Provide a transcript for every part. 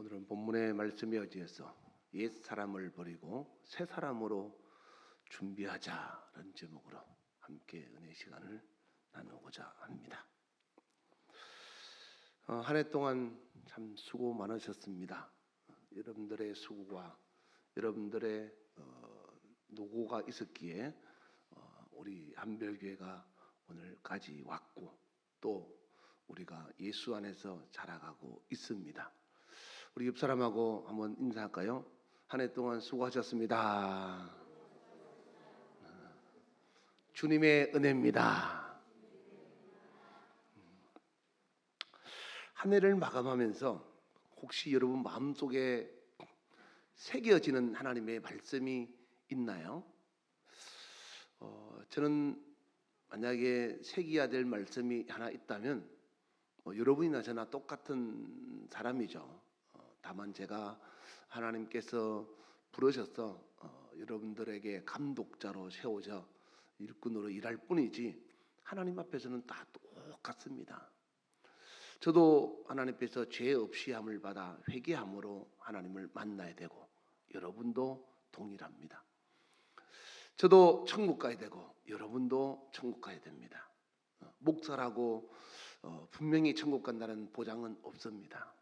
오늘은 본문의 말씀에 의지해서 옛 사람을 버리고 새 사람으로 준비하자라는 제목으로 함께 은혜 시간을 나누고자 합니다. 한 해 동안 참 수고 많으셨습니다. 여러분들의 수고와 여러분들의 노고가 있었기에 우리 한별교회가 오늘까지 왔고 또 우리가 예수 안에서 자라가고 있습니다. 우리 옆 사람하고 한번 인사할까요? 한 해 동안 수고하셨습니다. 주님의 은혜입니다. 한 해를 마감하면서 혹시 여러분 마음속에 새겨지는 하나님의 말씀이 있나요? 저는 만약에 새겨야 될 말씀이 하나 있다면 여러분이나 저나 똑같은 사람이죠. 다만 제가 하나님께서 부르셔서 여러분들에게 감독자로 세워져 일꾼으로 일할 뿐이지 하나님 앞에서는 다 똑같습니다. 저도 하나님 앞에서 죄 없이 함을 받아 회개함으로 하나님을 만나야 되고 여러분도 동일합니다. 저도 천국 가야 되고 여러분도 천국 가야 됩니다. 목사라고 분명히 천국 간다는 보장은 없습니다.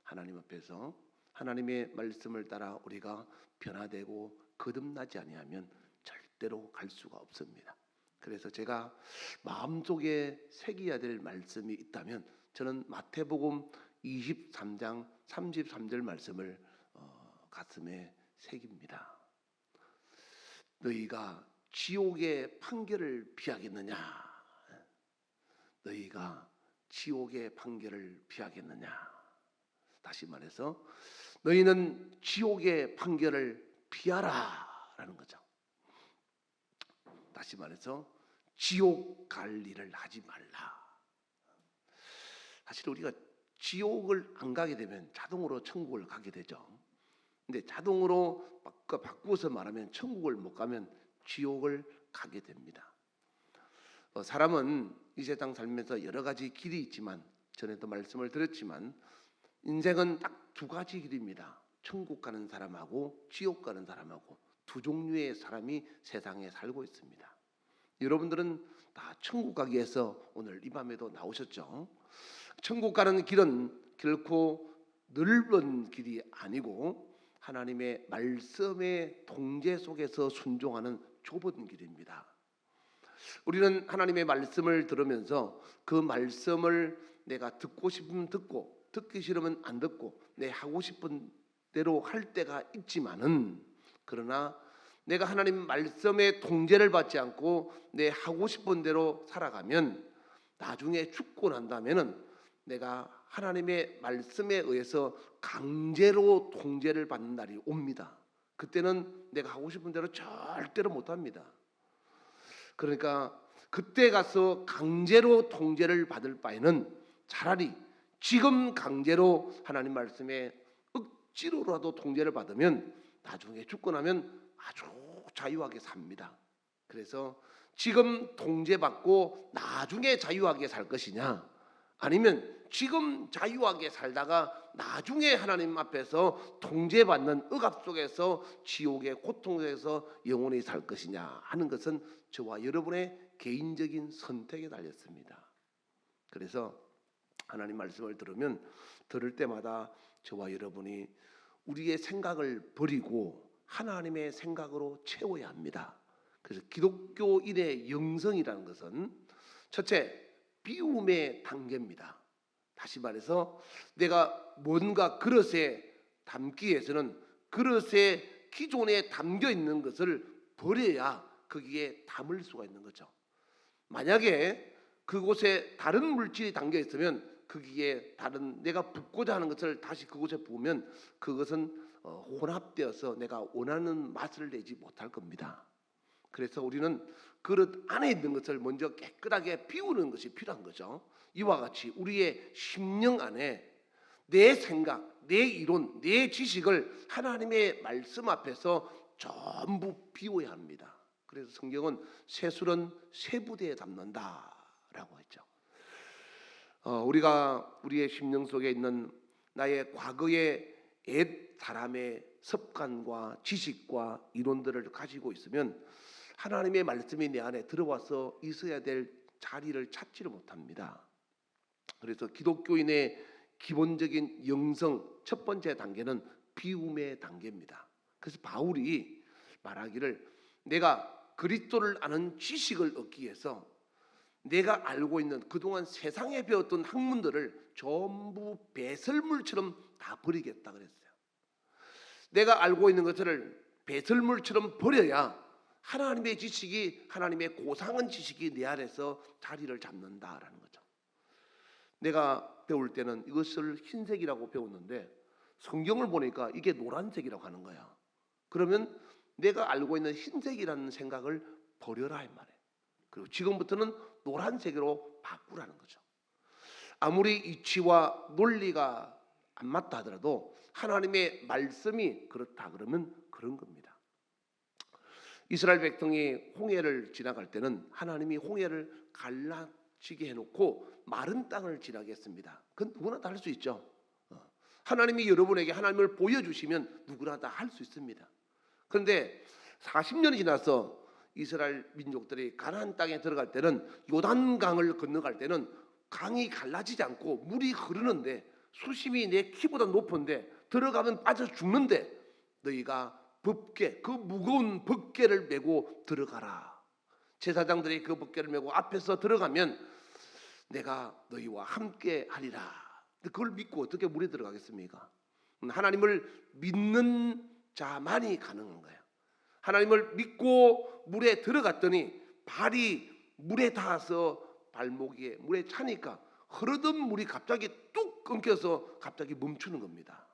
하나님 앞에서 하나님의 말씀을 따라 우리가 변화되고 거듭나지 아니하면 절대로 갈 수가 없습니다. 그래서 제가 마음속에 새겨야 될 말씀이 있다면 저는 마태복음 23장 33절 말씀을 가슴에 새깁니다. 너희가 지옥의 판결을 피하겠느냐? 너희가 지옥의 판결을 피하겠느냐? 다시 말해서 너희는 지옥의 판결을 피하라 라는 거죠. 다시 말해서 지옥 갈 일을 하지 말라. 사실 우리가 지옥을 안 가게 되면 자동으로 천국을 가게 되죠. 근데 자동으로 바꾸어서 말하면 천국을 못 가면 지옥을 가게 됩니다. 사람은 이 세상 살면서 여러 가지 길이 있지만 전에도 말씀을 드렸지만 인생은 딱 두 가지 길입니다. 천국 가는 사람하고 지옥 가는 사람하고 두 종류의 사람이 세상에 살고 있습니다. 여러분들은 다 천국 가기 위해서 오늘 이 밤에도 나오셨죠. 천국 가는 길은 결코 넓은 길이 아니고 하나님의 말씀의 통제 속에서 순종하는 좁은 길입니다. 우리는 하나님의 말씀을 들으면서 그 말씀을 내가 듣고 싶으면 듣고 듣기 싫으면 안 듣고 내 하고 싶은 대로 할 때가 있지만은 그러나 내가 하나님 말씀의 통제를 받지 않고 내 하고 싶은 대로 살아가면 나중에 죽고 난다면은 내가 하나님의 말씀에 의해서 강제로 통제를 받는 날이 옵니다. 그때는 내가 하고 싶은 대로 절대로 못합니다. 그러니까 그때 가서 강제로 통제를 받을 바에는 차라리 지금 강제로 하나님 말씀에 억지로라도 통제를 받으면 나중에 죽고 나면 아주 자유하게 삽니다. 그래서 지금 통제받고 나중에 자유하게 살 것이냐, 아니면 지금 자유하게 살다가 나중에 하나님 앞에서 통제받는 억압 속에서 지옥의 고통 속에서 영원히 살 것이냐 하는 것은 저와 여러분의 개인적인 선택에 달렸습니다. 그래서 하나님 말씀을 들을 때마다 저와 여러분이 우리의 생각을 버리고 하나님의 생각으로 채워야 합니다. 그래서 기독교인의 영성이라는 것은 첫째, 비움의 단계입니다. 다시 말해서 내가 뭔가 그릇에 담기 위해서는 그릇에 기존에 담겨 있는 것을 버려야 거기에 담을 수가 있는 거죠. 만약에 그곳에 다른 물질이 담겨 있으면 거기에 다른 내가 붓고자 하는 것을 다시 그곳에 부으면 그것은 혼합되어서 내가 원하는 맛을 내지 못할 겁니다. 그래서 우리는 그릇 안에 있는 것을 먼저 깨끗하게 비우는 것이 필요한 거죠. 이와 같이 우리의 심령 안에 내 생각, 내 이론, 내 지식을 하나님의 말씀 앞에서 전부 비워야 합니다. 그래서 성경은 세술은 세부대에 담는다라고 했죠. 우리가 우리의 심령 속에 있는 나의 과거의 옛 사람의 습관과 지식과 이론들을 가지고 있으면 하나님의 말씀이 내 안에 들어와서 있어야 될 자리를 찾지를 못합니다. 그래서 기독교인의 기본적인 영성 첫 번째 단계는 비움의 단계입니다. 그래서 바울이 말하기를 내가 그리스도를 아는 지식을 얻기 위해서 내가 알고 있는 그동안 세상에 배웠던 학문들을 전부 배설물처럼 다 버리겠다 그랬어요. 내가 알고 있는 것들을 배설물처럼 버려야 하나님의 지식이, 하나님의 고상한 지식이 내 안에서 자리를 잡는다라는 거죠. 내가 배울 때는 이것을 흰색이라고 배웠는데 성경을 보니까 이게 노란색이라고 하는 거야. 그러면 내가 알고 있는 흰색이라는 생각을 버려라 이 말이에요. 그리고 지금부터는 노란색으로 바꾸라는 거죠. 아무리 이치와 논리가 안 맞다 하더라도 하나님의 말씀이 그렇다 그러면 그런 겁니다. 이스라엘 백성이 홍해를 지나갈 때는 하나님이 홍해를 갈라지게 해놓고 마른 땅을 지나게 했습니다. 그건 누구나 다 할 수 있죠. 하나님이 여러분에게 하나님을 보여주시면 누구나 다 할 수 있습니다. 그런데 40년이 지나서 이스라엘 민족들이 가나안 땅에 들어갈 때는 요단강을 건너갈 때는 강이 갈라지지 않고 물이 흐르는데 수심이 내 키보다 높은데 들어가면 빠져 죽는데 너희가 법궤, 그 무거운 법궤를 메고 들어가라. 제사장들이 그 법궤를 메고 앞에서 들어가면 내가 너희와 함께 하리라. 그걸 믿고 어떻게 물에 들어가겠습니까? 하나님을 믿는 자만이 가능한 거예요. 하나님을 믿고 물에 들어갔더니 발이 물에 닿아서 발목이 물에 차니까 흐르던 물이 갑자기 뚝 끊겨서 갑자기 멈추는 겁니다.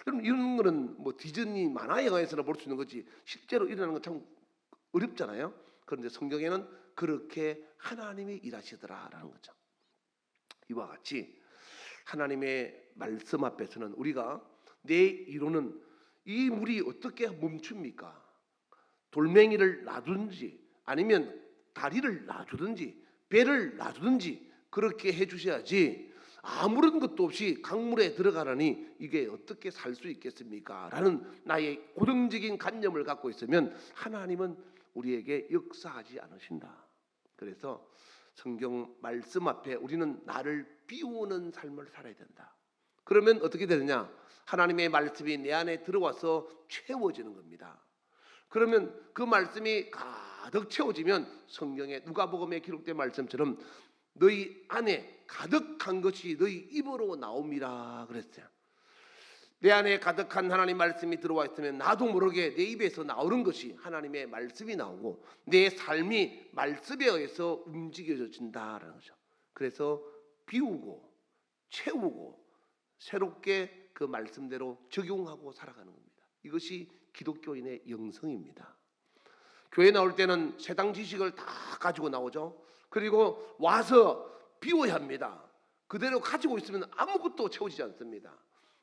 그럼 이런 거는 뭐 디즈니 만화 영화에서나 볼 수 있는 거지 실제로 일어나는 건 참 어렵잖아요. 그런데 성경에는 그렇게 하나님이 일하시더라라는 거죠. 이와 같이 하나님의 말씀 앞에서는 우리가 내 이론은 이 물이 어떻게 멈춥니까? 돌멩이를 놔두든지 아니면 다리를 놔주든지 배를 놔주든지 그렇게 해주셔야지 아무런 것도 없이 강물에 들어가라니 이게 어떻게 살 수 있겠습니까? 라는 나의 고정적인 관념을 갖고 있으면 하나님은 우리에게 역사하지 않으신다. 그래서 성경 말씀 앞에 우리는 나를 비우는 삶을 살아야 된다. 그러면 어떻게 되느냐? 하나님의 말씀이 내 안에 들어와서 채워지는 겁니다. 그러면 그 말씀이 가득 채워지면 성경에 누가복음에 기록된 말씀처럼 너희 안에 가득한 것이 너희 입으로 나옵니다 그랬어요. 내 안에 가득한 하나님 말씀이 들어와 있으면 나도 모르게 내 입에서 나오는 것이 하나님의 말씀이 나오고 내 삶이 말씀에 의해서 움직여진다라는 거죠. 그래서 비우고 채우고 새롭게 그 말씀대로 적용하고 살아가는 겁니다. 이것이 기독교인의 영성입니다. 교회 나올 때는 세상 지식을 다 가지고 나오죠. 그리고 와서 비워야 합니다. 그대로 가지고 있으면 아무것도 채워지지 않습니다.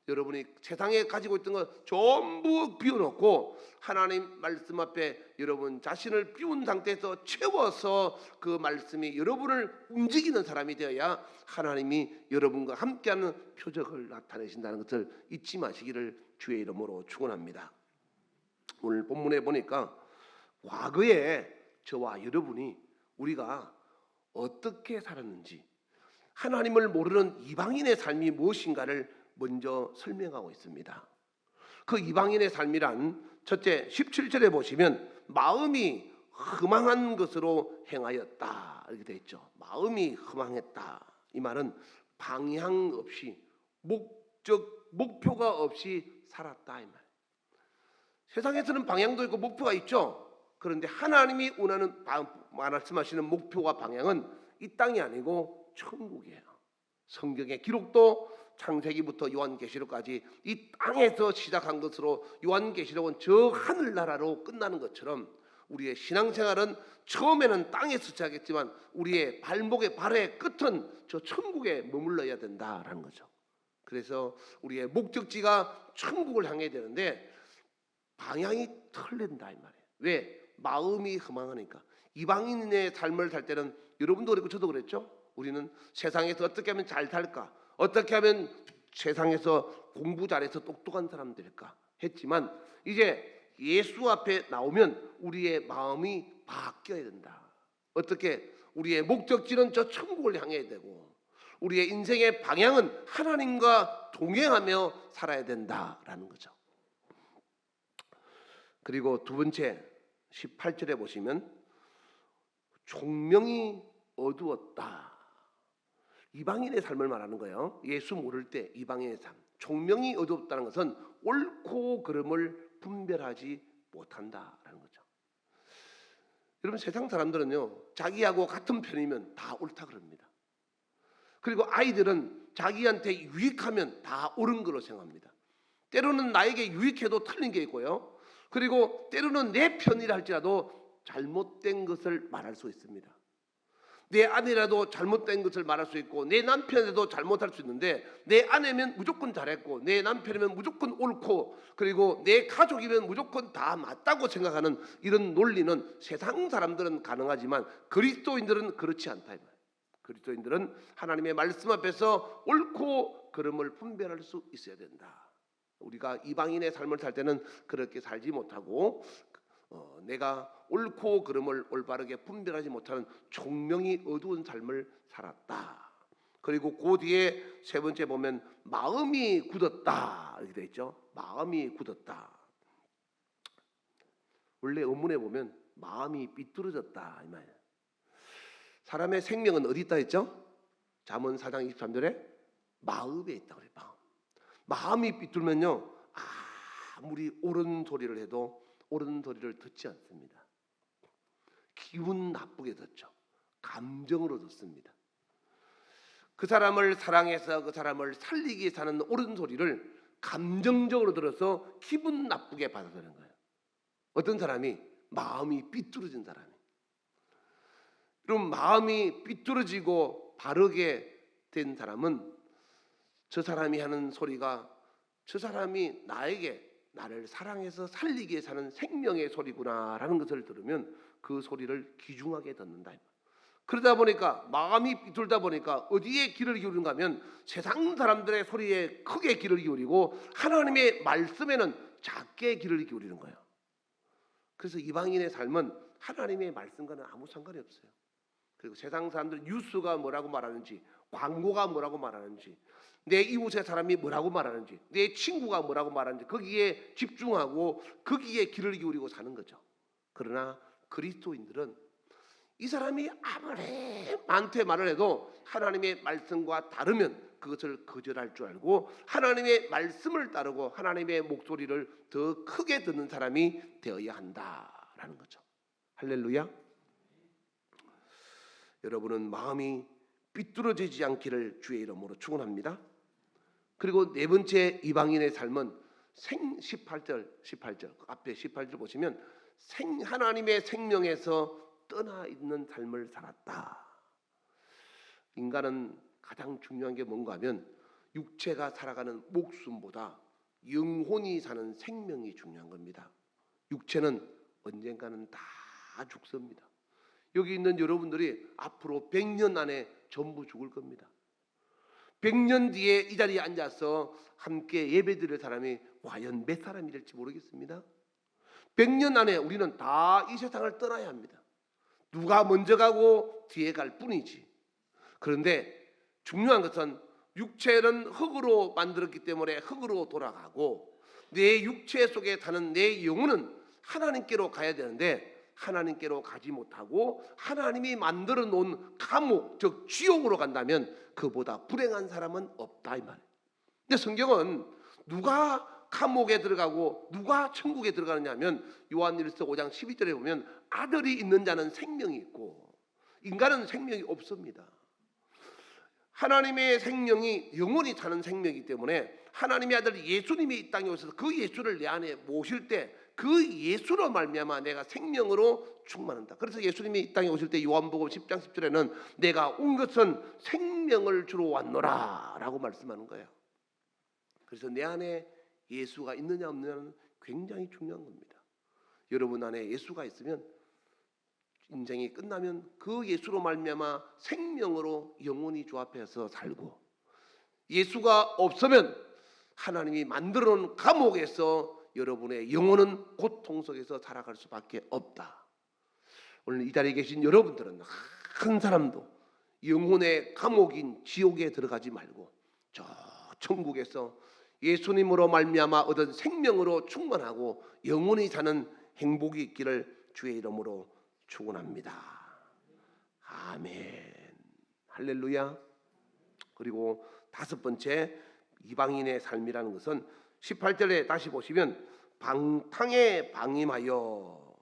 여러분이 세상에 가지고 있던 거 전부 비워놓고 하나님 말씀 앞에 여러분 자신을 비운 상태에서 채워서 그 말씀이 여러분을 움직이는 사람이 되어야 하나님이 여러분과 함께하는 표적을 나타내신다는 것을 잊지 마시기를 주의 이름으로 축원합니다. 오늘 본문에 보니까 과거에 저와 여러분이 우리가 어떻게 살았는지 하나님을 모르는 이방인의 삶이 무엇인가를 먼저 설명하고 있습니다. 그 이방인의 삶이란 첫째 17절에 보시면 마음이 허망한 것으로 행하였다 이렇게 되어 있죠. 마음이 허망했다. 이 말은 방향 없이 목표가 없이 살았다 이 말. 세상에서는 방향도 있고 목표가 있죠. 그런데 하나님이 원하는 말씀하시는 목표와 방향은 이 땅이 아니고 천국이에요. 성경의 기록도 창세기부터 요한계시록까지 이 땅에서 시작한 것으로 요한계시록은 저 하늘나라로 끝나는 것처럼 우리의 신앙생활은 처음에는 땅에서 시작했지만 우리의 발목의 발의 끝은 저 천국에 머물러야 된다라는 거죠. 그래서 우리의 목적지가 천국을 향해야 되는데 방향이 틀린다 이 말이에요. 왜? 마음이 허망하니까. 이방인의 삶을 살 때는 여러분도 그랬고 저도 그랬죠. 우리는 세상에서 어떻게 하면 잘 살까? 어떻게 하면 세상에서 공부 잘해서 똑똑한 사람 될까 했지만 이제 예수 앞에 나오면 우리의 마음이 바뀌어야 된다. 어떻게? 우리의 목적지는 저 천국을 향해야 되고 우리의 인생의 방향은 하나님과 동행하며 살아야 된다라는 거죠. 그리고 두 번째 18절에 보시면 총명이 어두웠다. 이방인의 삶을 말하는 거예요. 예수 모를 때 이방인의 삶. 총명이 어두웠다는 것은 옳고 그름을 분별하지 못한다라는 거죠. 여러분 세상 사람들은요 자기하고 같은 편이면 다 옳다 그럽니다. 그리고 아이들은 자기한테 유익하면 다 옳은 걸로 생각합니다. 때로는 나에게 유익해도 틀린 게 있고요. 그리고 때로는 내 편이라 할지라도 잘못된 것을 말할 수 있습니다. 내 아내라도 잘못된 것을 말할 수 있고 내 남편에도 잘못할 수 있는데 내 아내면 무조건 잘했고 내 남편이면 무조건 옳고 그리고 내 가족이면 무조건 다 맞다고 생각하는 이런 논리는 세상 사람들은 가능하지만 그리스도인들은 그렇지 않다. 그리스도인들은 하나님의 말씀 앞에서 옳고 그름을 분별할 수 있어야 된다. 우리가 이방인의 삶을 살 때는 그렇게 살지 못하고 내가 옳고 그름을 올바르게 분별하지 못하는 총명이 어두운 삶을 살았다. 그리고 그 뒤에 세 번째 보면 마음이 굳었다 이렇게 돼 있죠. 마음이 굳었다. 원래 원문에 보면 마음이 삐뚤어졌다 이 말이에요. 사람의 생명은 어디 있다 했죠? 잠언 4장 23절에 마음에 있다 그래요. 마음이 삐뚤면요 아무리 옳은 소리를 해도 옳은 소리를 듣지 않습니다. 기분 나쁘게 듣죠. 감정으로 듣습니다. 그 사람을 사랑해서 그 사람을 살리기 위해 하는 옳은 소리를 감정적으로 들어서 기분 나쁘게 받아들이는 거예요. 어떤 사람이 마음이 삐뚤어진 사람이. 그럼 마음이 삐뚤어지고 바르게 된 사람은 저 사람이 하는 소리가 저 사람이 나를 사랑해서 살리기 위해 사는 생명의 소리구나라는 것을 들으면 그 소리를 귀중하게 듣는다. 그러다 보니까 마음이 삐뚤다 보니까 어디에 귀를 기울인가 하면 세상 사람들의 소리에 크게 귀를 기울이고 하나님의 말씀에는 작게 귀를 기울이는 거예요. 그래서 이방인의 삶은 하나님의 말씀과는 아무 상관이 없어요. 그리고 세상 사람들 뉴스가 뭐라고 말하는지 광고가 뭐라고 말하는지 내 이웃의 사람이 뭐라고 말하는지 내 친구가 뭐라고 말하는지 거기에 집중하고 거기에 귀를 기울이고 사는 거죠. 그러나 그리스도인들은 이 사람이 아무리 많대 말을 해도 하나님의 말씀과 다르면 그것을 거절할 줄 알고 하나님의 말씀을 따르고 하나님의 목소리를 더 크게 듣는 사람이 되어야 한다라는 거죠. 할렐루야. 여러분은 마음이 삐뚤어지지 않기를 주의 이름으로 축원합니다. 그리고 네 번째 이방인의 삶은 18절 앞에 18절 보시면 하나님의 생명에서 떠나 있는 삶을 살았다. 인간은 가장 중요한 게 뭔가 하면 육체가 살아가는 목숨보다 영혼이 사는 생명이 중요한 겁니다. 육체는 언젠가는 다 죽습니다. 여기 있는 여러분들이 앞으로 100년 안에 전부 죽을 겁니다. 100년 뒤에 이 자리에 앉아서 함께 예배드릴 사람이 과연 몇 사람이 될지 모르겠습니다. 100년 안에 우리는 다 이 세상을 떠나야 합니다. 누가 먼저 가고 뒤에 갈 뿐이지. 그런데 중요한 것은 육체는 흙으로 만들었기 때문에 흙으로 돌아가고 내 육체 속에 사는 내 영혼은 하나님께로 가야 되는데 하나님께로 가지 못하고 하나님이 만들어 놓은 감옥 즉 지옥으로 간다면 그보다 불행한 사람은 없다 이 말이에요. 근데 성경은 누가 감옥에 들어가고 누가 천국에 들어가느냐 하면 요한일서 5장 12절에 보면 아들이 있는 자는 생명이 있고 인간은 생명이 없습니다. 하나님의 생명이 영원히 사는 생명이기 때문에 하나님의 아들 예수님이 이 땅에 오셔서 그 예수를 내 안에 모실 때 그 예수로 말미암아 내가 생명으로 충만한다. 그래서 예수님이 이 땅에 오실 때 요한복음 10장 10절에는 내가 온 것은 생명을 주러 왔노라 라고 말씀하는 거예요. 그래서 내 안에 예수가 있느냐 없느냐는 굉장히 중요한 겁니다. 여러분 안에 예수가 있으면 인생이 끝나면 그 예수로 말미암아 생명으로 영원히 주 앞에서 살고 예수가 없으면 하나님이 만들어 놓은 감옥에서 여러분의 영혼은 고통 속에서 살아갈 수밖에 없다. 오늘 이 자리에 계신 여러분들은 한 사람도 영혼의 감옥인 지옥에 들어가지 말고 저 천국에서 예수님으로 말미암아 얻은 생명으로 충만하고 영원히 사는 행복이 있기를 주의 이름으로 축원합니다. 아멘. 할렐루야. 그리고 다섯 번째, 이방인의 삶이라는 것은 18절에 다시 보시면 방탕에 방임하여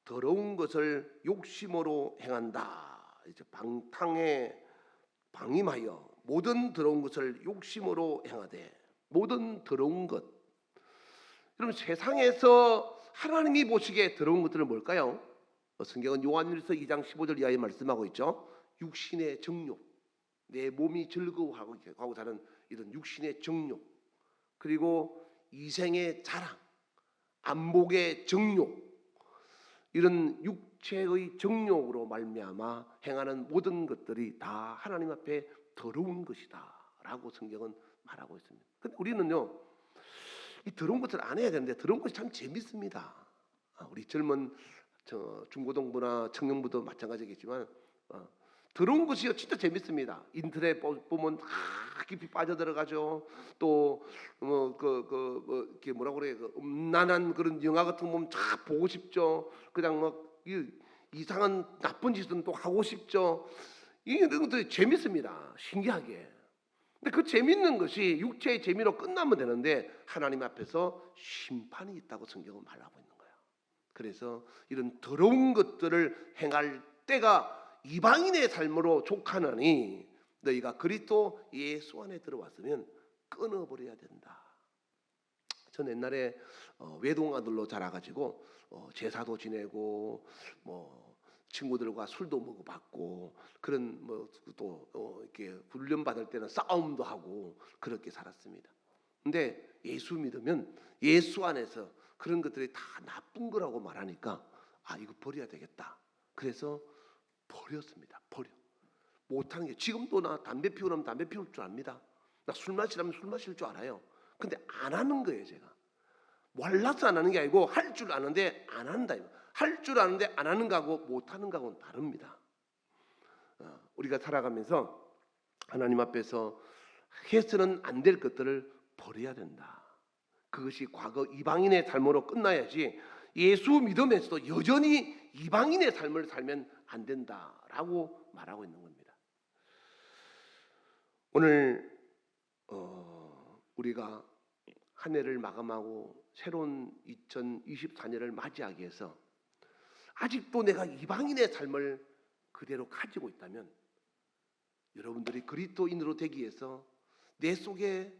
더러운 것을 욕심으로 행한다. 이제 방탕에 방임하여 모든 더러운 것을 욕심으로 행하되, 모든 더러운 것. 여러분, 세상에서 하나님이 보시기에 더러운 것들은 뭘까요? 성경은 요한일서 2장 15절 이하에 말씀하고 있죠. 육신의 정욕, 내 몸이 즐거워하고 사는 이런 육신의 정욕, 그리고 이생의 자랑, 안목의 정욕, 이런 육체의 정욕으로 말미암아 행하는 모든 것들이 다 하나님 앞에 더러운 것이다라고 성경은 말하고 있습니다. 근데 우리는요, 이 더러운 것을 안 해야 되는데 더러운 것이 참 재밌습니다. 우리 젊은 중고등부나 청년부도 마찬가지겠지만 더러운 것이요 진짜 재밌습니다. 인터넷 보면 깊이 빠져들어가죠. 또 이렇게 뭐라고 그래, 음란한 그런 영화 같은 거 보면 참 보고 싶죠. 그냥 막 이상한 나쁜 짓은 또 하고 싶죠. 이런 것들이 재밌습니다. 신기하게. 근데 그 재밌는 것이 육체의 재미로 끝나면 되는데 하나님 앞에서 심판이 있다고 성경은 말하고 있는 거예요. 그래서 이런 더러운 것들을 행할 때가 이방인의 삶으로 족하느니 너희가 그리스도 예수 안에 들어왔으면 끊어버려야 된다. 전 옛날에 외동아들로 자라가지고 제사도 지내고 친구들과 술도 먹어봤고 그런 또 이렇게 훈련 받을 때는 싸움도 하고 그렇게 살았습니다. 근데 예수 믿으면 예수 안에서 그런 것들이 다 나쁜 거라고 말하니까 이거 버려야 되겠다. 그래서 버렸습니다. 못하는 게, 지금도 나 담배 피우려면 담배 피울 줄 압니다. 나 술 마시려면 술 마실 줄 알아요. 근데 안 하는 거예요. 제가 몰라서 안 하는 게 아니고 할 줄 아는데 안 한다. 할 줄 아는데 안 하는 거하고 못하는 거하고는 다릅니다. 우리가 살아가면서 하나님 앞에서 해서는 안 될 것들을 버려야 된다. 그것이 과거 이방인의 삶으로 끝나야지 예수 믿으면서도 여전히 이방인의 삶을 살면 안 된다라고 말하고 있는 겁니다. 오늘 우리가 한 해를 마감하고 새로운 2024년을 맞이하기 위해서 아직도 내가 이방인의 삶을 그대로 가지고 있다면 여러분들이 그리스도인으로 되기 위해서 내 속에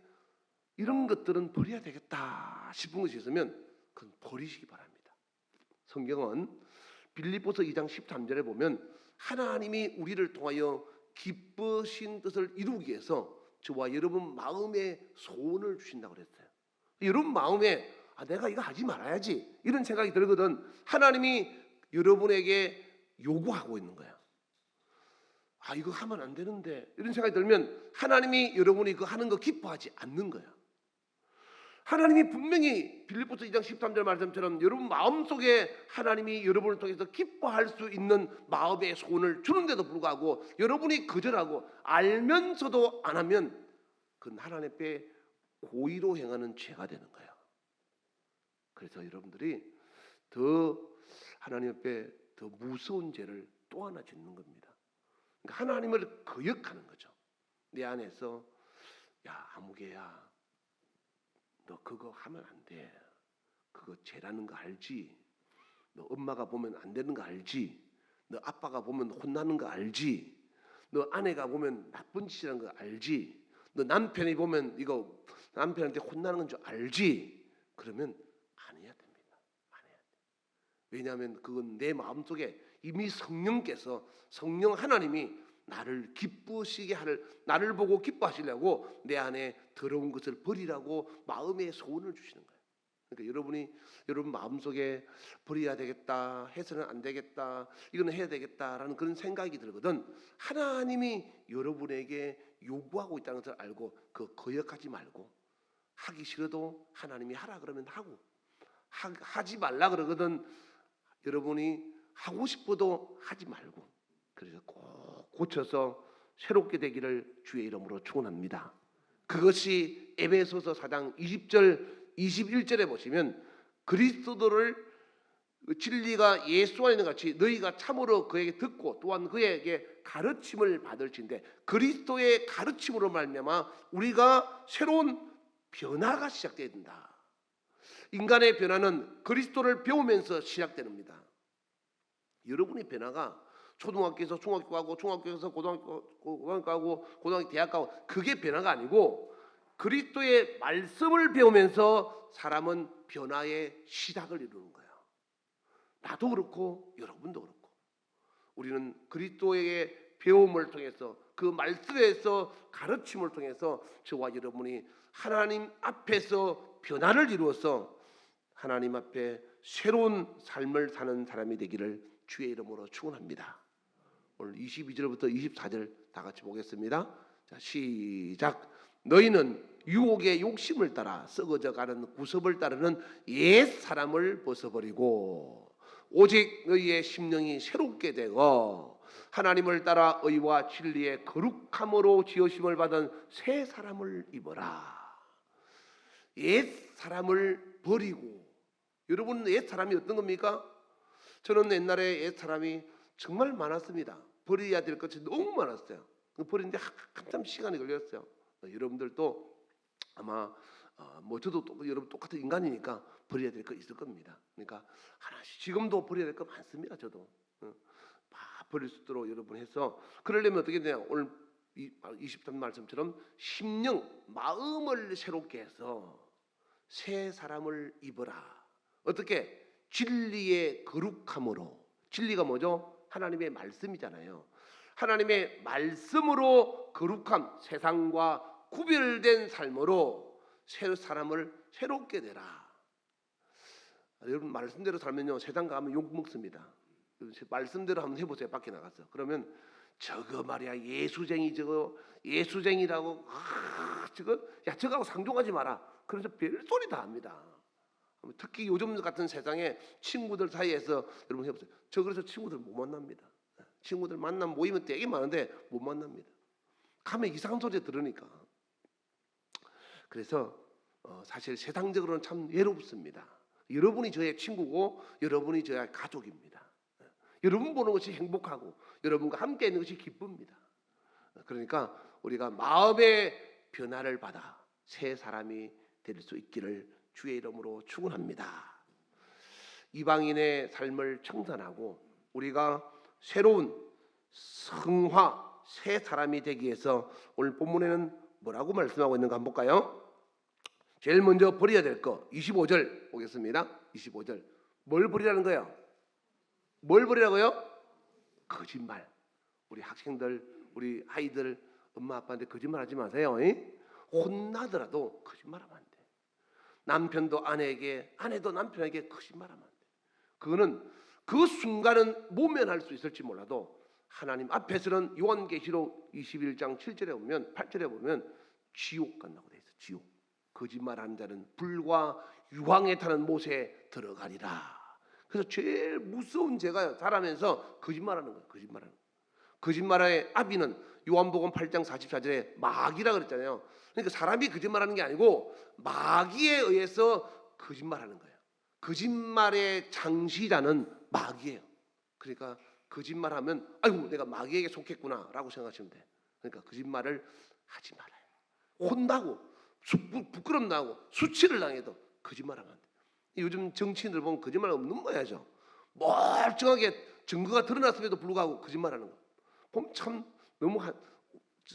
이런 것들은 버려야 되겠다 싶은 것이 있으면 그건 버리시기 바랍니다. 성경은 빌립보서 2장 13절에 보면 하나님이 우리를 통하여 기쁘신 뜻을 이루기 위해서 저와 여러분 마음에 소원을 주신다고 그랬어요. 여러분 마음에 내가 이거 하지 말아야지 이런 생각이 들거든. 하나님이 여러분에게 요구하고 있는 거야. 이거 하면 안 되는데 이런 생각이 들면 하나님이 여러분이 그 하는 거 기뻐하지 않는 거야. 하나님이 분명히 빌립보서 2장 13절 말씀처럼 여러분 마음속에 하나님이 여러분을 통해서 기뻐할 수 있는 마음의 소원을 주는데도 불구하고 여러분이 거절하고 알면서도 안 하면 그건 하나님 앞에 고의로 행하는 죄가 되는 거예요. 그래서 여러분들이 더 하나님 앞에 더 무서운 죄를 또 하나 짓는 겁니다. 그러니까 하나님을 거역하는 거죠. 내 안에서 아무개야 너 그거 하면 안 돼. 그거 죄라는 거 알지? 너 엄마가 보면 안 되는 거 알지? 너 아빠가 보면 혼나는 거 알지? 너 아내가 보면 나쁜 짓이라는 거 알지? 너 남편이 보면 이거 남편한테 혼나는 건 줄 알지? 그러면 안 해야 됩니다. 안 해야 돼. 왜냐하면 그건 내 마음속에 이미 성령 하나님이 나를 기쁘시게 나를 보고 기뻐하시려고 내 안에 더러운 것을 버리라고 마음의 소원을 주시는 거예요. 그러니까 여러분 마음속에 버려야 되겠다, 해서는 안 되겠다, 이거는 해야 되겠다라는 그런 생각이 들거든. 하나님이 여러분에게 요구하고 있다는 것을 알고 그 거역하지 말고, 하기 싫어도 하나님이 하라 그러면 하고, 하지 말라 그러거든 여러분이 하고 싶어도 하지 말고, 그래서 꼭 고쳐서 새롭게 되기를 주의 이름으로 축원합니다. 그것이 에베소서 4장 20절 21절에 보시면 그리스도를 진리가 예수 안에 있는 같이 너희가 참으로 그에게 듣고 또한 그에게 가르침을 받을진대, 그리스도의 가르침으로 말미암아 우리가 새로운 변화가 시작돼야 된다. 인간의 변화는 그리스도를 배우면서 시작됩니다. 여러분의 변화가 초등학교에서 중학교 가고, 중학교에서 고등학교 가고, 고등학교 대학 가고, 그게 변화가 아니고 그리스도의 말씀을 배우면서 사람은 변화의 시작을 이루는 거예요. 나도 그렇고 여러분도 그렇고, 우리는 그리스도의 배움을 통해서, 그 말씀에서 가르침을 통해서 저와 여러분이 하나님 앞에서 변화를 이루어서 하나님 앞에 새로운 삶을 사는 사람이 되기를 주의 이름으로 축원합니다. 오늘 22절부터 24절 다 같이 보겠습니다. 자, 시작. 너희는 유혹의 욕심을 따라 썩어져가는 구습을 따르는 옛 사람을 벗어버리고 오직 너희의 심령이 새롭게 되고 하나님을 따라 의와 진리의 거룩함으로 지으심을 받은 새 사람을 입어라. 옛 사람을 버리고, 여러분 옛 사람이 어떤 겁니까? 저는 옛날에 옛 사람이 정말 많았습니다. 버려야 될 것이 너무 많았어요. 버리는데 한참 시간이 걸렸어요. 여러분들도 아마 저도 여러분 똑같은 인간이니까 버려야 될 거 있을 겁니다. 그러니까 하나씩 지금도 버려야 될 거 많습니다. 저도 버릴 수 있도록 여러분 해서, 그러려면 어떻게 되냐, 오늘 23 말씀처럼 심령 마음을 새롭게 해서 새 사람을 입어라. 어떻게? 진리의 거룩함으로. 진리가 뭐죠? 하나님의 말씀이잖아요. 하나님의 말씀으로 거룩함, 세상과 구별된 삶으로 새 사람을 새롭게 되라. 여러분 말씀대로 살면요, 세상 가면 욕 먹습니다. 말씀대로 한번 해보세요. 밖에 나가서. 그러면 저거 말이야 예수쟁이, 저거 예수쟁이라고, 저거하고 상종하지 마라. 그래서 별소리 다 합니다. 특히 요즘 같은 세상에 친구들 사이에서 여러분 해보세요. 저 그래서 친구들 못 만납니다. 친구들 만남 모이면 되게 많은데 못 만납니다. 가면 이상한 소리 들으니까. 그래서 사실 세상적으로는 참 외롭습니다. 여러분이 저의 친구고 여러분이 저의 가족입니다. 여러분 보는 것이 행복하고 여러분과 함께 있는 것이 기쁩니다. 그러니까 우리가 마음의 변화를 받아 새 사람이 될 수 있기를 주의 이름으로 축원합니다. 이방인의 삶을 청산하고 우리가 새로운 성화 새 사람이 되기 위해서 오늘 본문에는 뭐라고 말씀하고 있는가 한번 볼까요? 제일 먼저 버려야 될 거 25절 보겠습니다. 25절. 뭘 버리라는 거예요? 뭘 버리라고요? 거짓말. 우리 학생들, 우리 아이들 엄마 아빠한테 거짓말하지 마세요. 혼나더라도 거짓말하면 안 돼. 남편도 아내에게, 아내도 남편에게 거짓말하면 안 돼. 그거는 그 순간은 모면할 수 있을지 몰라도 하나님 앞에서는 요한계시록 21장 7절에 보면 8절에 보면 지옥 간다고 돼 있어. 지옥. 거짓말하는 자는 불과 유황에 타는 못에 들어가리라. 그래서 제일 무서운 죄가 자라면서 거짓말하는 거예요. 거짓말하는 거. 거짓말의 아비는 요한복음 8장 44절에 마귀라 그랬잖아요. 그러니까 사람이 거짓말하는 게 아니고 마귀에 의해서 거짓말하는 거예요. 거짓말의 장시자는 마귀예요. 그러니까 거짓말하면 아이고 내가 마귀에게 속했구나라고 생각하시면 돼. 그러니까 거짓말을 하지 말아요. 혼나고 부끄럼 나고 수치를 당해도 거짓말하면 안 돼. 요즘 정치인들 보면 거짓말 없는 거야죠. 멀쩡하게 증거가 드러났음에도 불구하고 거짓말하는 거 보면 참 너무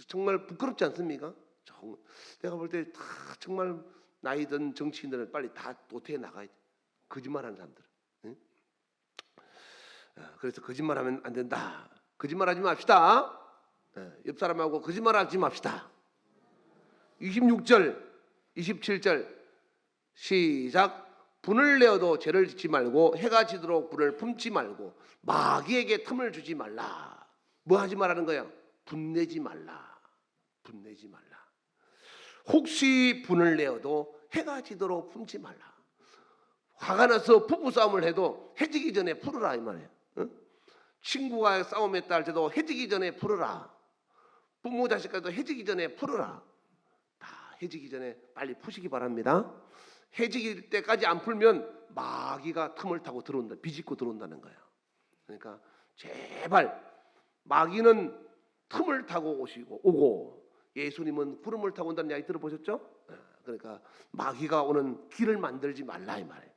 정말 부끄럽지 않습니까? 내가 볼 때 다 정말 나이 든 정치인들은 빨리 다 도태해 나가야 돼. 거짓말하는 사람들. 응? 그래서 거짓말하면 안 된다. 거짓말하지 맙시다. 옆 사람하고 거짓말하지 맙시다. 26절, 27절 시작. 분을 내어도 죄를 짓지 말고 해가 지도록 불을 품지 말고 마귀에게 틈을 주지 말라. 뭐 하지 말라는 거예요? 분내지 말라. 분내지 말라. 혹시 분을 내어도 해가 지도록 품지 말라. 화가 나서 부부싸움을 해도 해지기 전에 풀어라 이 말이에요. 응? 친구가 싸움했다 할때도 해지기 전에 풀어라. 부모 자식과도 해지기 전에 풀어라. 다 해지기 전에 빨리 푸시기 바랍니다. 해지기 때까지 안 풀면 마귀가 틈을 타고 들어온다. 비집고 들어온다는 거예요. 그러니까 제발 마귀는 틈을 타고 오고 예수님은 구름을 타고 온다는 이야기 들어보셨죠? 그러니까 마귀가 오는 길을 만들지 말라 이 말이에요.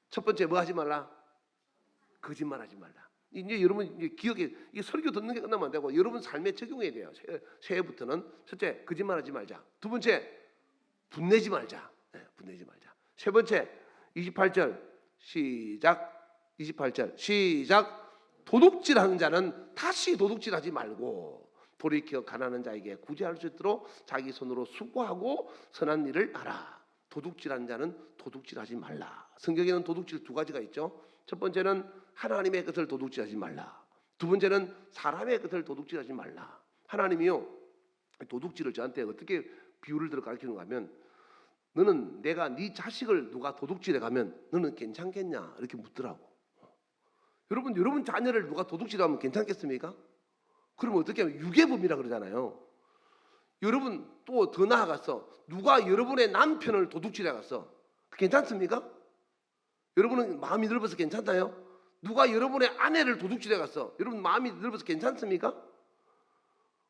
첫 번째 뭐 하지 말라? 거짓말하지 말라. 이제 여러분 이제 기억에 이 설교 듣는 게 끝나면 안 되고 여러분 삶에 적용해야 돼요. 새해부터는 첫째 거짓말하지 말자. 두 번째 분내지 말자. 분내지 말자. 세 번째 28절 시작. 28절 시작. 도둑질하는 자는 다시 도둑질하지 말고 돌이켜 가난한 자에게 구제할 수 있도록 자기 손으로 수고하고 선한 일을 하라. 도둑질하는 자는 도둑질하지 말라. 성경에는 도둑질 두 가지가 있죠. 첫 번째는 하나님의 것을 도둑질하지 말라. 두 번째는 사람의 것을 도둑질하지 말라. 하나님이요 도둑질을 저한테 어떻게 비유를 들어 가르치는가 하면 너는 내가 네 자식을 누가 도둑질해 가면 너는 괜찮겠냐 이렇게 묻더라고. 여러분 자녀를 누가 도둑질하면 괜찮겠습니까? 그러면 어떻게 하면 유괴범이라 그러잖아요. 여러분 또 더 나아가서 누가 여러분의 남편을 도둑질해 갔어. 괜찮습니까? 여러분은 마음이 넓어서 괜찮나요? 누가 여러분의 아내를 도둑질해 갔어. 여러분 마음이 넓어서 괜찮습니까?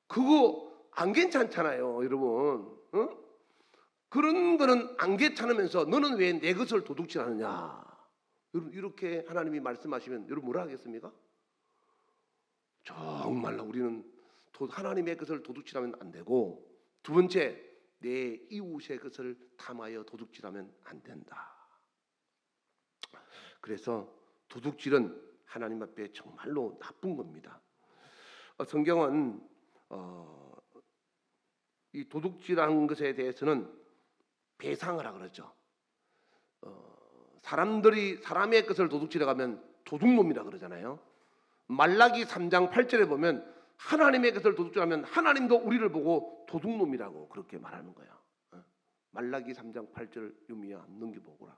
그거 안 괜찮잖아요, 여러분. 어? 그런 거는 안 괜찮으면서 너는 왜 내 것을 도둑질하느냐? 여러분 이렇게 하나님이 말씀하시면 여러분 뭐라 하겠습니까? 정말로 우리는 하나님의 것을 도둑질하면 안 되고 두 번째 내 이웃의 것을 탐하여 도둑질하면 안 된다. 그래서 도둑질은 하나님 앞에 정말로 나쁜 겁니다. 성경은 이 도둑질한 것에 대해서는 배상을 하라 그러죠. 사람의 것을 도둑질해 가면 도둑놈이라 그러잖아요. 말라기 3장 8절에 보면 하나님의 것을 도둑질하면 하나님도 우리를 보고 도둑놈이라고 그렇게 말하는 거야. 말라기 3장 8절 유미야 넘겨보거라.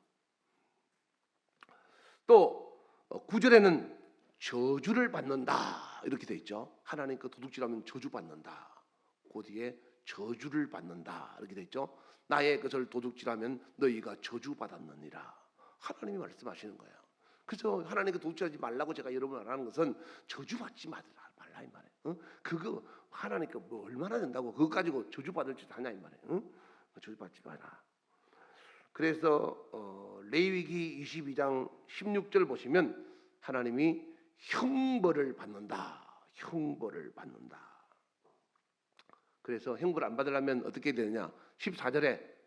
또 9절에는 저주를 받는다 이렇게 돼 있죠. 하나님 거 도둑질하면 저주 받는다. 그 뒤에 저주를 받는다 이렇게 돼 있죠. 나의 것을 도둑질하면 너희가 저주 받았느니라. 하나님이 말씀하시는 거예요. 그래서 하나님께 도둑질하지 말라고 제가 여러분 말하는 것은 저주받지 말라 이 말이에요. 그거 하나님께 뭐 얼마나 된다고 그거 가지고 저주받을 짓 하냐 이 말이에요. 저주받지 마라. 그래서 레위기 22장 16절 보시면 하나님이 형벌을 받는다. 형벌을 받는다. 그래서 형벌 안 받으려면 어떻게 되느냐? 14절에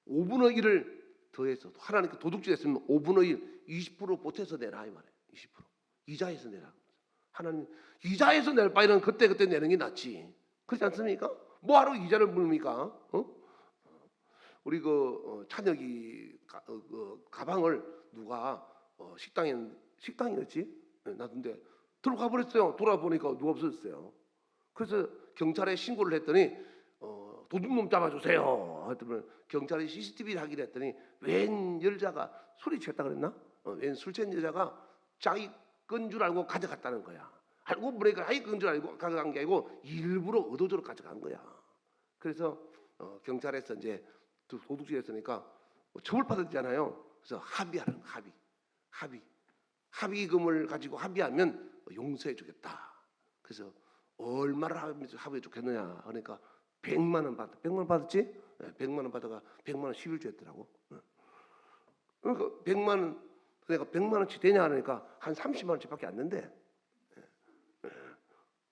5분의 1을 더해서 하나님께 도둑질했으면 5분의 1, 20% 보태서 내라 이 말이에요. 20% 이자에서 내라. 하나님 이자에서 낼 바에는 그때 내는 게 낫지. 그렇지 않습니까? 뭐하러 이자를 물습니까? 우리 찬혁이 가방을 누가 식당이었지? 놔둔데 들어가 버렸어요. 돌아보니까 누가 없어졌어요. 그래서 경찰에 신고를 했더니 도둑놈 잡아주세요. 했더니 경찰이 CCTV를 하기로 했더니 웬 여자가 술이 취했다 그랬나? 웬 술 취한 여자가 자기 건 줄 알고 가져갔다는 거야. 알고 보니까 자기 건 줄 알고 가져간 게 아니고 일부러 의도적으로 가져간 거야. 그래서 경찰에서 이제 도둑질했으니까 처벌받았잖아요. 그래서 합의하는 합의금을 가지고 합의하면 용서해주겠다. 그래서 얼마를 합의해 주겠느냐? 그러니까 100만 원 받았다. 100만 원 받았지? 100만 원 받아가 100만 원 11조 했더라고. 그러니까 100만 원 내가 100만 원치 되냐 하니까 한 30만 원치밖에 안 된대.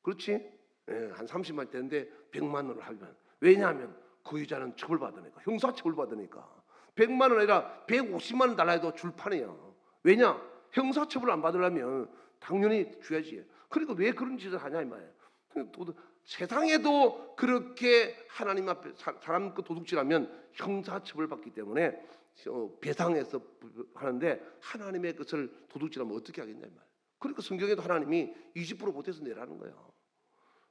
그렇지? 한 30만 원 되는데 100만 원을 하면 왜냐하면 그 여자는 처벌받으니까 형사 처벌받으니까 100만 원 아니라 150만 원 달라 해도 줄 판이에요. 왜냐? 형사 처벌 안 받으려면 당연히 줘야지. 그러니까 왜 그런 짓을 하냐 이 말이에요. 세상에도 그렇게 하나님 앞에 사람 그 도둑질하면 형사 처벌 받기 때문에 배상해서 하는데 하나님의 것을 도둑질하면 어떻게 하겠냐 이 말이에요. 그러니까 성경에도 하나님이 20% 보태서 내라는 거예요.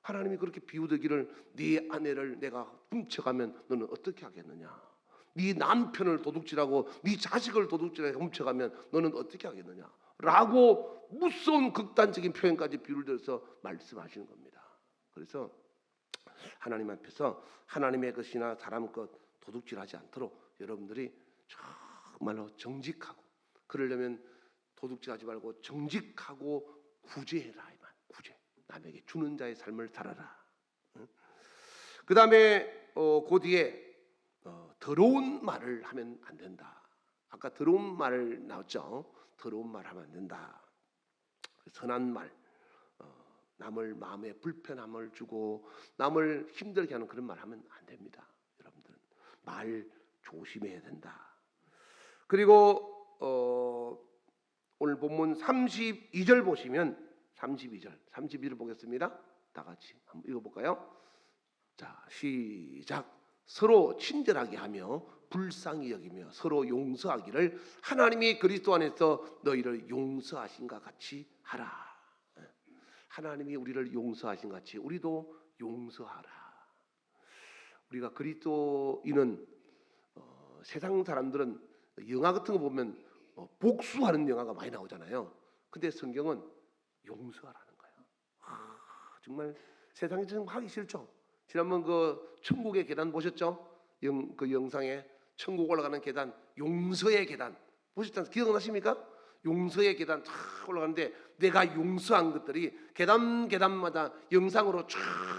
하나님이 그렇게 비우되기를 네 아내를 내가 훔쳐가면 너는 어떻게 하겠느냐? 네 남편을 도둑질하고 네 자식을 도둑질하고 훔쳐가면 너는 어떻게 하겠느냐? 라고 무서운 극단적인 표현까지 비유를 들어서 말씀하시는 겁니다. 그래서 하나님 앞에서 하나님의 것이나 사람 것 도둑질하지 않도록 여러분들이 정말로 정직하고, 그러려면 도둑질하지 말고 정직하고 구제해라. 구제. 남에게 주는 자의 삶을 살아라. 그 다음에 그 뒤에 더러운 말을 하면 안 된다. 아까 더러운 말 나왔죠. 더러운 말 하면 안 된다. 선한 말, 남을 마음에 불편함을 주고 남을 힘들게 하는 그런 말 하면 안 됩니다. 여러분들은 말 조심해야 된다. 그리고 오늘 본문 32절 보시면 32절 보겠습니다. 다 같이 한번 읽어볼까요? 자, 시작. 서로 친절하게 하며 불쌍히 여기며 서로 용서하기를 하나님이 그리스도 안에서 너희를 용서하신과 같이 하라. 하나님이 우리를 용서하신 같이 우리도 용서하라. 우리가 그리스도인은 세상 사람들은 영화 같은 거 보면 복수하는 영화가 많이 나오잖아요. 근데 성경은 용서하라는 거예요. 정말 세상에 좀 하기 싫죠. 지난번 그 천국의 계단 보셨죠? 그 영상에 천국 올라가는 계단, 용서의 계단 보셨잖아요. 기억나십니까? 용서의 계단 쫙 올라가는데 내가 용서한 것들이 계단마다 영상으로 쫙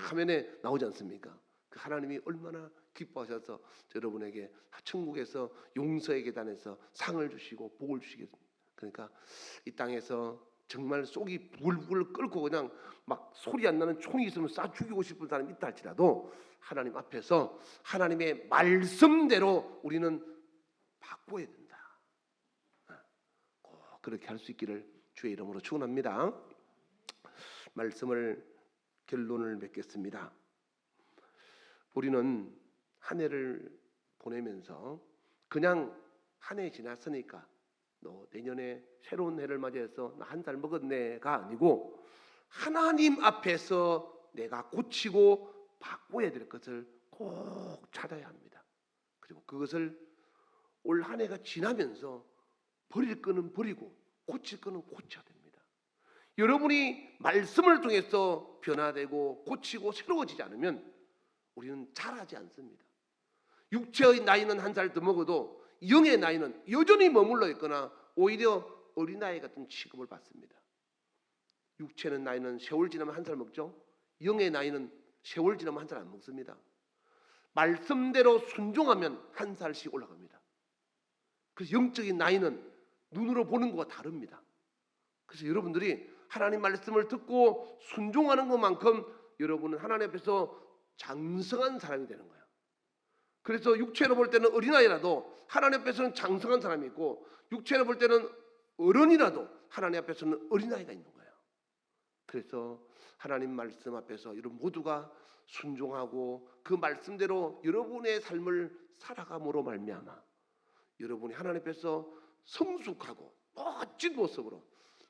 화면에 나오지 않습니까? 그 하나님이 얼마나 기뻐하셔서 여러분에게 천국에서 용서의 계단에서 상을 주시고 복을 주시겠습니다. 그러니까 이 땅에서 정말 속이 불불 끓고 그냥 막 소리 안 나는 총이 있으면 쏴 죽이고 싶은 사람이 있다 할지라도 하나님 앞에서 하나님의 말씀대로 우리는 바꿔야 된다. 꼭 그렇게 할 수 있기를 주의 이름으로 축원합니다. 말씀을 결론을 맺겠습니다. 우리는 한 해를 보내면서 그냥 한 해 지났으니까 너 내년에 새로운 해를 맞이해서 나 한 살 먹었네가 아니고 하나님 앞에서 내가 고치고 바꿔야 될 것을 꼭 찾아야 합니다. 그리고 그것을 올 한 해가 지나면서 버릴 거는 버리고 고칠 거는 고쳐야 됩니다. 여러분이 말씀을 통해서 변화되고 고치고 새로워지지 않으면 우리는 자라지 않습니다. 육체의 나이는 한 살 더 먹어도 영의 나이는 여전히 머물러 있거나 오히려 어린아이 같은 취급을 받습니다. 육체는 나이는 세월 지나면 한 살 먹죠. 영의 나이는 세월 지나면 한 살 안 먹습니다. 말씀대로 순종하면 한 살씩 올라갑니다. 그래서 영적인 나이는 눈으로 보는 것과 다릅니다. 그래서 여러분들이 하나님 말씀을 듣고 순종하는 것만큼 여러분은 하나님 앞에서 장성한 사람이 되는 거예요. 그래서 육체로 볼 때는 어린아이라도 하나님 앞에서는 장성한 사람이 있고 육체로 볼 때는 어른이라도 하나님 앞에서는 어린아이가 있는 거예요. 그래서 하나님 말씀 앞에서 여러분 모두가 순종하고 그 말씀대로 여러분의 삶을 살아감으로 말미암아 여러분이 하나님 앞에서 성숙하고 멋진 모습으로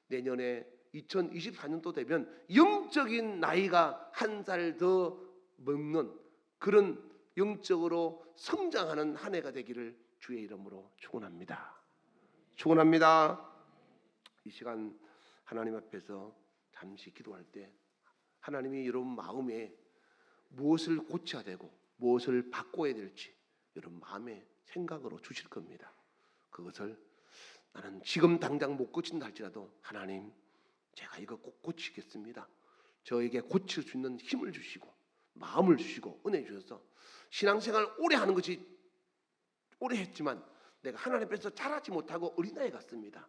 내년에 2024년도 되면 영적인 나이가 한 살 더 먹는 그런 영적으로 성장하는 한 해가 되기를 주의 이름으로 축원합니다. 축원합니다. 이 시간 하나님 앞에서 잠시 기도할 때 하나님이 여러분 마음에 무엇을 고쳐야 되고 무엇을 바꿔야 될지 여러분 마음에 생각으로 주실 겁니다. 그것을 나는 지금 당장 못 고친다 할지라도 하나님 제가 이거 꼭 고치겠습니다. 저에게 고칠 수 있는 힘을 주시고 마음을 주시고 은혜 주셔서 신앙생활 오래 하는 것이 오래 했지만 내가 하나님 앞에서 자라지 못하고 어린아이 같습니다.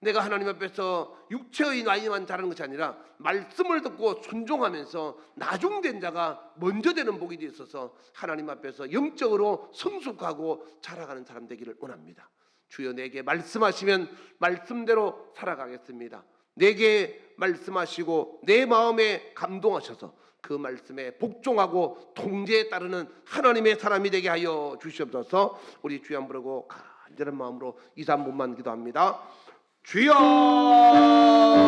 내가 하나님 앞에서 육체의 나이만 자라는 것이 아니라 말씀을 듣고 순종하면서 나중된 자가 먼저 되는 복이 있어서 하나님 앞에서 영적으로 성숙하고 자라가는 사람 되기를 원합니다. 주여 내게 말씀하시면 말씀대로 살아가겠습니다. 내게 말씀하시고 내 마음에 감동하셔서 그 말씀에 복종하고 통제에 따르는 하나님의 사람이 되게 하여 주시옵소서. 우리 주여 한번 부르고 간절한 마음으로 2, 3분만 기도합니다. 주여